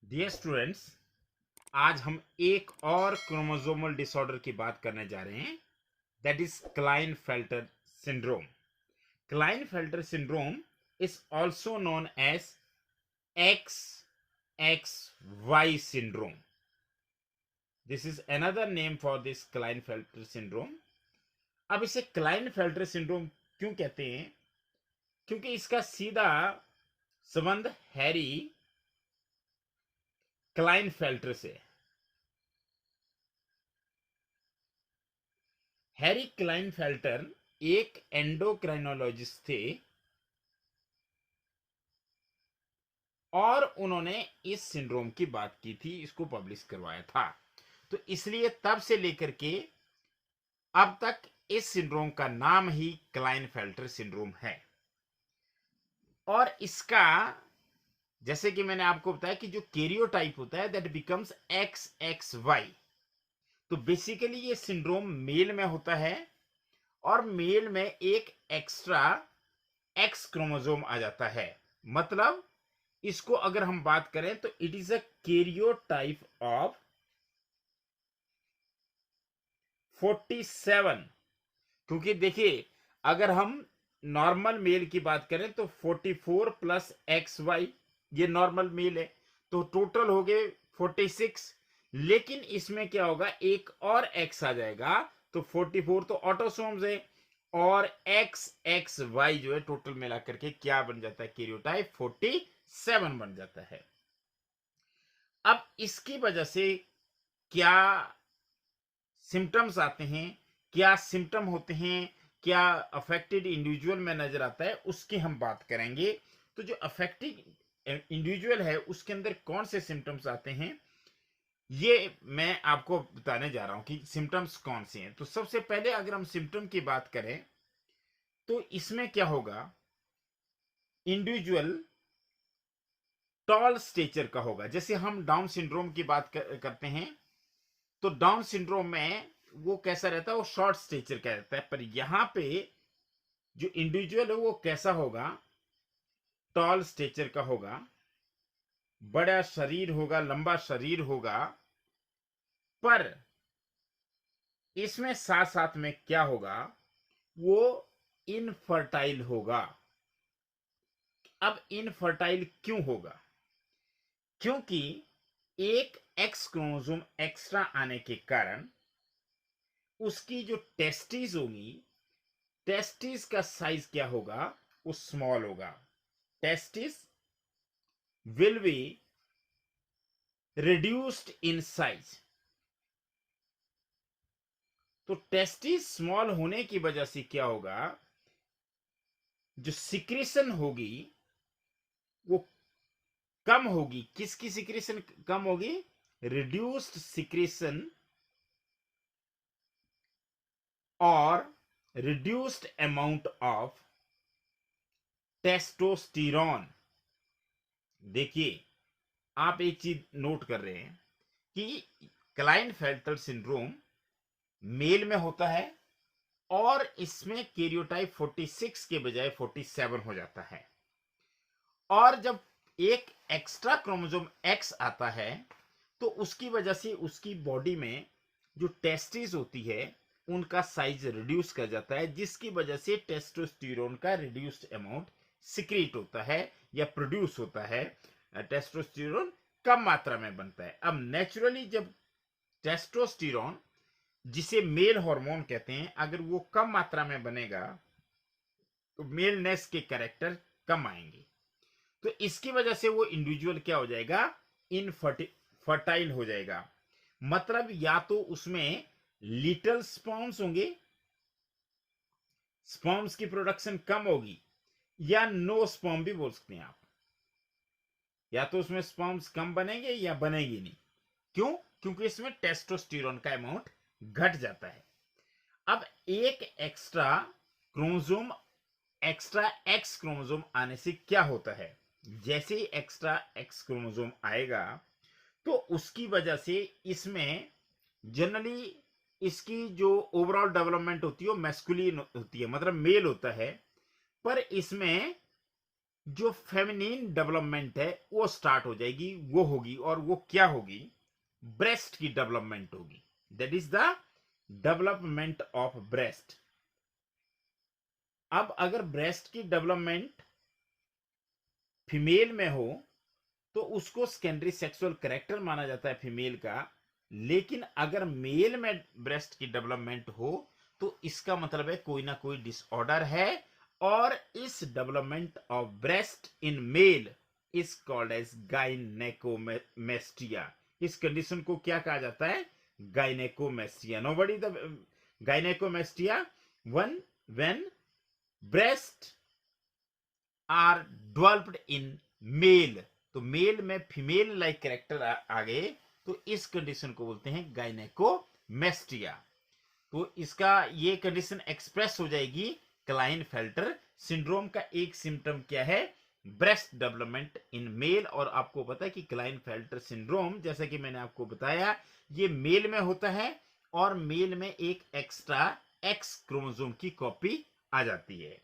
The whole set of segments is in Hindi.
डियर स्टूडेंट्स, आज हम एक और क्रोमोसोमल डिसऑर्डर की बात करने जा रहे हैं, that is Klinefelter syndrome. Klinefelter syndrome is also known as XXY syndrome. This is another name for this Klinefelter syndrome. अब इसे क्लाइनफेल्टर सिंड्रोम क्यों कहते हैं? क्योंकि इसका सीधा संबंध हैरी क्लाइनफेल्टर से. हैरी क्लाइनफेल्टर एक एंडोक्राइनोलॉजिस्ट थे और उन्होंने इस सिंड्रोम की बात की थी, इसको पब्लिश करवाया था. तो इसलिए तब से लेकर के अब तक इस सिंड्रोम का नाम ही क्लाइनफेल्टर सिंड्रोम है. और इसका, जैसे कि मैंने आपको बताया कि जो कैरियोटाइप होता है दैट बिकम्स XXY. तो बेसिकली ये सिंड्रोम मेल में होता है और मेल में एक एक्स्ट्रा एक्स क्रोमोसोम आ जाता है. मतलब इसको अगर हम बात करें तो it is a karyotype of 47. क्योंकि देखिए, अगर हम नॉर्मल मेल की बात करें तो 44 प्लस XY ये नॉर्मल मेल है, तो टोटल हो गए 46. लेकिन इसमें क्या होगा, एक और X आ जाएगा, तो 44 तो ऑटोसोम्स है और XXY जो है टोटल मिला करके क्या बन जाता है, कैरियोटाइप 47 बन जाता है. अब इसकी वजह से क्या सिम्टम्स आते हैं, क्या सिम्टम होते हैं, क्या अफेक्टेड इंडिविजुअल में नजर आता है, उसकी हम बात करेंगे. तो जो अफेक्टेड इंडिविजुअल है उसके अंदर कौन से सिम्टम्स आते हैं, ये मैं आपको बताने जा रहा हूं कि सिम्टम्स कौन से हैं. तो सबसे पहले अगर हम सिम्टम की बात करें तो इसमें क्या होगा, इंडिविजुअल टॉल स्टेचर का होगा. जैसे हम डाउन सिंड्रोम की बात करते हैं तो डाउन सिंड्रोम में वो कैसा रहता है, वो शॉर्ट स्टेचर का रहता है. पर यहां पे जो इंडिविजुअल है वो कैसा होगा, टॉल स्टेचर का होगा, बड़ा शरीर होगा, लंबा शरीर होगा. पर इसमें साथ साथ में क्या होगा, वो इनफर्टाइल होगा. अब इनफर्टाइल क्यों होगा? क्योंकि एक एक्स क्रोमोसोम एक्स्ट्रा आने के कारण उसकी जो टेस्टिस होगी, टेस्टिस का साइज क्या होगा, वो स्मॉल होगा. Testis will be reduced in size. तो टेस्टिस स्मॉल होने की वजह से क्या होगा, जो सिक्रेशन होगी वो कम होगी. किसकी सिक्रेशन कम होगी? रिड्यूस्ड सिक्रेशन और रिड्यूस्ड अमाउंट ऑफ टेस्टोस्टेरोन. देखिए, आप एक चीज नोट कर रहे हैं कि क्लाइनफेल्टर सिंड्रोम मेल में होता है और इसमें कैरियोटाइप 46 के बजाय 47 हो जाता है. और जब एक एक्स्ट्रा क्रोमोसोम एक्स आता है तो उसकी वजह से उसकी बॉडी में जो टेस्टिस होती है उनका साइज रिड्यूस कर जाता है, जिसकी वजह से टेस्टोस्टेरोन का रिड्यूस्ड अमाउंट सिक्रीट होता है या प्रोड्यूस होता है. टेस्टोस्टेरोन कम मात्रा में बनता है. अब नेचुरली जब टेस्टोस्टेरोन, जिसे मेल हार्मोन कहते हैं, अगर वो कम मात्रा में बनेगा तो मेलनेस के कैरेक्टर कम आएंगे. तो इसकी वजह से वो इंडिविजुअल क्या हो जाएगा, इनफर्टाइल हो जाएगा. मतलब या तो उसमें लिटल स्पर्म्स होंगे, स्पर्म्स की प्रोडक्शन कम होगी, या नो स्पर्म भी बोल सकते हैं आप. या तो उसमें स्पर्म्स कम बनेंगे या बनेगी नहीं. क्यों? क्योंकि इसमें टेस्टोस्टेरोन का अमाउंट घट जाता है. अब एक extra chromosome, extra x chromosome आने से क्या होता है, जैसे ही एक्स्ट्रा एक्स क्रोमोसोम आएगा तो उसकी वजह से इसमें जनरली इसकी जो ओवरऑल डेवलपमेंट होती है वो मैस्कुलिन होती है, मतलब मेल होता है. पर इसमें जो फेमिनिन डेवलपमेंट है वो स्टार्ट हो जाएगी, वो होगी, और वो क्या होगी? ब्रेस्ट की डेवलपमेंट होगी। That is the development of breast. अब अगर ब्रेस्ट की डेवलपमेंट फीमेल में हो तो उसको सेकेंडरी सेक्सुअल कैरेक्टर माना जाता है फीमेल का। लेकिन अगर मेल में ब्रेस्ट की डेवलपमेंट हो तो इसका मतलब है कोई ना कोई डिसऑर्डर है, और इस development of breast in male is called as gynaecomastia. इस कंडीशन को क्या कहा जाता है? Gynaecomastia. Nobody the gynaecomastia one when breast are developed in male. तो मेल में फीमेल लाइक कैरेक्टर आ गए तो इस कंडीशन को बोलते हैं गायनेकोमेस्टिया। तो इसका ये कंडीशन एक्सप्रेस हो जाएगी क्लाइनफेल्टर सिंड्रोम का। एक सिम्टम क्या है? Breast development in male. और आपको पता है कि क्लाइनफेल्टर सिंड्रोम, जैसा कि मैंने आपको बताया, ये मेल में होता है और मेल में एक एक्स्ट्रा एक्स क्रोमोसोम की कॉपी आ जाती है।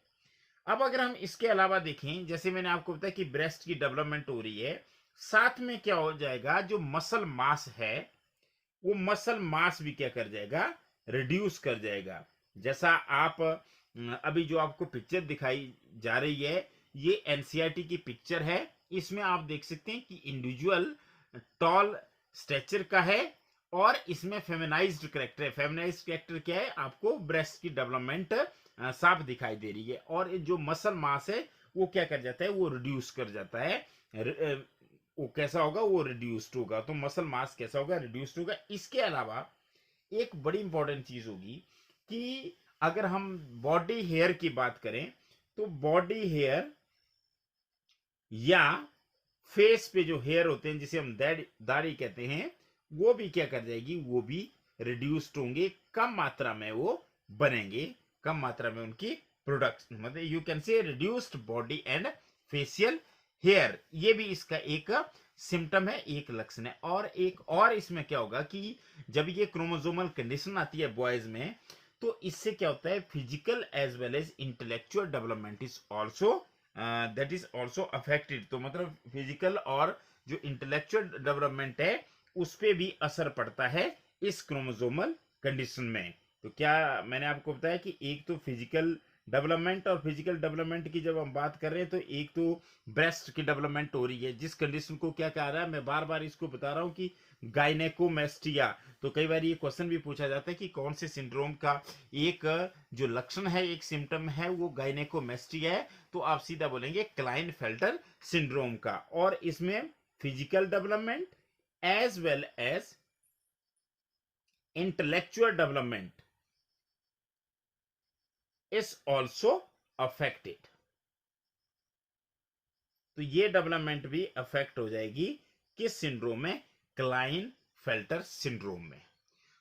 अब अगर हम इसके अलावा देखें, जैसे मैंने आपको बताया कि ब्रेस्ट की डेवलपमेंट हो रही है, साथ में क्या हो जाएगा? जो मसल मास है वो मसल मास भी क्या कर जाएगा? रिड्यूस कर जाएगा। जैसा आप अभी जो आपको पिक्चर दिखाई जा रही है, ये एनसीईआरटी की पिक्चर है। इसमें आप देख सकते हैं कि इंडिविजुअल टॉल स्ट्रेचर का है और इसमें फेमिनाइज्ड कैरेक्टर है। फेमिनाइज्ड कैरेक्टर क्या है? आपको ब्रेस्ट की डेवलपमेंट साफ दिखाई दे रही है, और जो मसल मास है वो क्या कर जाता है? वो रिड्यूस कर जाता है। वो कैसा होगा? वो रिड्यूस्ड होगा। तो मसल मास कैसा होगा? रिड्यूस्ड होगा। इसके अलावा एक बड़ी इंपॉर्टेंट चीज होगी कि अगर हम बॉडी हेयर की बात करें तो बॉडी हेयर या फेस पे जो हेयर होते हैं जिसे हम दाढ़ी कहते हैं, वो भी क्या कर जाएगी? वो भी रिड्यूस्ड होंगे, कम मात्रा में वो बनेंगे, कम मात्रा में उनकी प्रोडक्शन, मतलब you can say reduced body and facial hair. ये भी इसका एक सिम्टम है, एक लक्षण है। और एक और इसमें क्या होगा कि जब ये क्रोमोसोमल कंडीशन आती है बॉयज में, तो इससे क्या होता है? Physical as well as intellectual development is also that is also affected. तो मतलब फिजिकल और जो इंटेलेक्चुअल डेवलपमेंट है उस पर भी असर पड़ता है इस क्रोमोसोमल कंडीशन में। तो क्या मैंने आपको बताया कि एक तो फिजिकल डेवलपमेंट, और फिजिकल डेवलपमेंट की जब हम बात कर रहे हैं तो एक तो ब्रेस्ट की डेवलपमेंट हो रही है, जिस कंडीशन को क्या कह रहा है, मैं बार बार इसको बता रहा हूं कि गायनेकोमेस्टिया। तो कई बार ये क्वेश्चन भी पूछा जाता है कि कौन से सिंड्रोम का एक जो लक्षण है, एक सिम्टम है, वो गायनेकोमेस्टिया है। तो आप सीधा बोलेंगे क्लाइनफेल्टर सिंड्रोम का। और इसमें physical development as well as intellectual development is also affected। तो ये डेवलपमेंट भी अफेक्ट हो जाएगी किस सिंड्रोम में? क्लाइनफेल्टर सिंड्रोम में।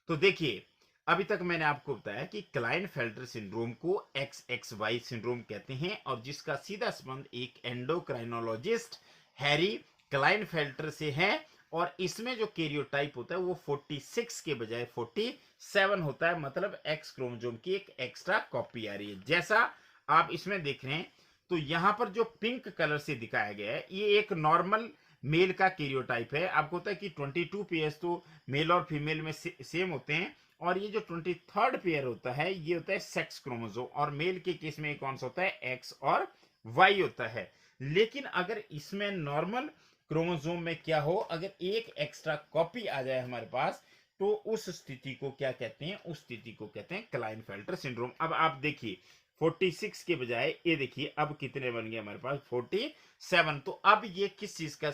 तो देखिए, अभी तक मैंने आपको बताया कि क्लाइनफेल्टर सिंड्रोम को XXY सिंड्रोम कहते हैं, और जिसका सीधा संबंध एक एंडोक्राइनोलॉजिस्ट हैरी क्लाइनफेल्टर से है। और इसमें जो कैरियोटाइप होता है वो 46 के बजाय 47 होता है, मतलब एक्स क्रोमोसोम की एक एक्स्ट्रा कॉपी आ रही है। जैसा आप इसमें देख रहे हैं, तो यहां पर जो पिंक कलर से दिखाया गया है ये एक नॉर्मल मेल का कैरियोटाइप है। आपको होता है कि 22 पेयर्स तो मेल और फीमेल में सेम होते हैं, और ये जो 23rd पेयर होता है ये होता है सेक्स क्रोमोसोम, और मेल के केस में कौन सा होता है? एक्स और वाई होता है। लेकिन अगर इसमें नॉर्मल क्रोमोसोम में क्या हो, अगर एक एक्स्ट्रा कॉपी आ जाए हमारे पास, तो उस स्थिति को क्या कहते हैं? उस स्थिति को कहते हैं क्लाइनफेल्टर सिंड्रोम। अब आप देखिए 46 के बजाय ये देखिए अब कितने बन गए हमारे पास? 47। तो अब ये किस चीज का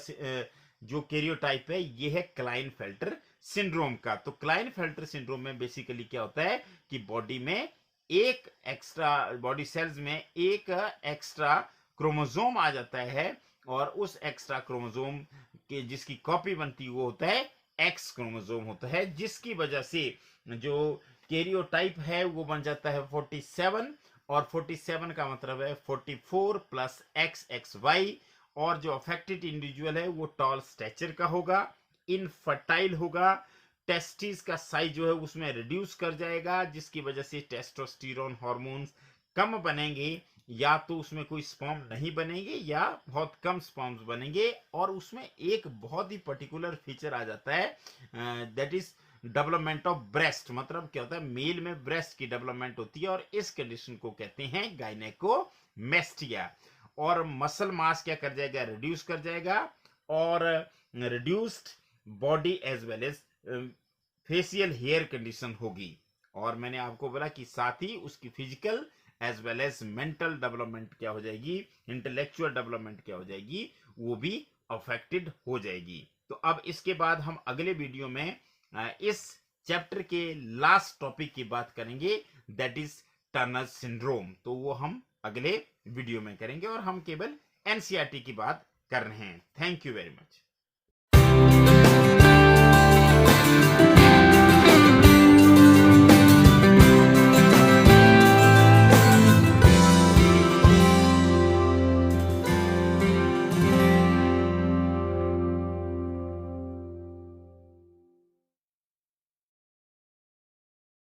जो कैरियोटाइप है? ये है क्लाइनफेल्टर सिंड्रोम का। तो क्लाइनफेल्टर सिंड्रोम में बेसिकली क्या होता है कि बॉडी में एक एक्स्ट्रा, बॉडी सेल्स में एक एक्स्ट्रा क्रोमोसोम आ जाता है, और उस एक्स्ट्रा क्रोमोसोम के जिसकी कॉपी बनती है वो होता है एक्स क्रोमोसोम होता है, जिसकी वजह से जो कैरियोटाइप है वो बन जाता है 47। और 47 का मतलब है 44 प्लस XXY। और जो अफेक्टेड इंडिविजुअल है वो टॉल स्टैचर का होगा, इनफर्टाइल होगा, टेस्टिस का साइज जो है उसमें रिड्यूस कर जाएगा, जिसकी वजह से टेस्टोस्टेरोन हार्मोन्स कम बनेंगे, या तो उसमें कोई स्पर्म नहीं बनेंगे या बहुत कम स्पर्म्स बनेंगे, और उसमें एक बहुत ही पर्टिकुलर फीचर आ जाता है, that is development of breast. मतलब क्या होता है, मेल में ब्रेस्ट की डेवलपमेंट होती है, और इस कंडीशन को कहते हैं गायनेकोमेस्टिया। और मसल मास क्या कर जाएगा, रिड्यूस कर जाएगा, और reduced body as well as facial hair condition होगी। और मैंने आपको बोला कि साथ ही उसकी physical as well as mental development क्या हो जाएगी, इंटेलेक्चुअल डेवलपमेंट क्या हो जाएगी, वो भी अफेक्टेड हो जाएगी। तो अब इसके बाद हम अगले वीडियो में इस चैप्टर के लास्ट टॉपिक की बात करेंगे, दैट इज टर्नर सिंड्रोम। तो वो हम अगले वीडियो में करेंगे, और हम केवल एनसीईआरटी की बात कर रहे हैं। Thank you very much.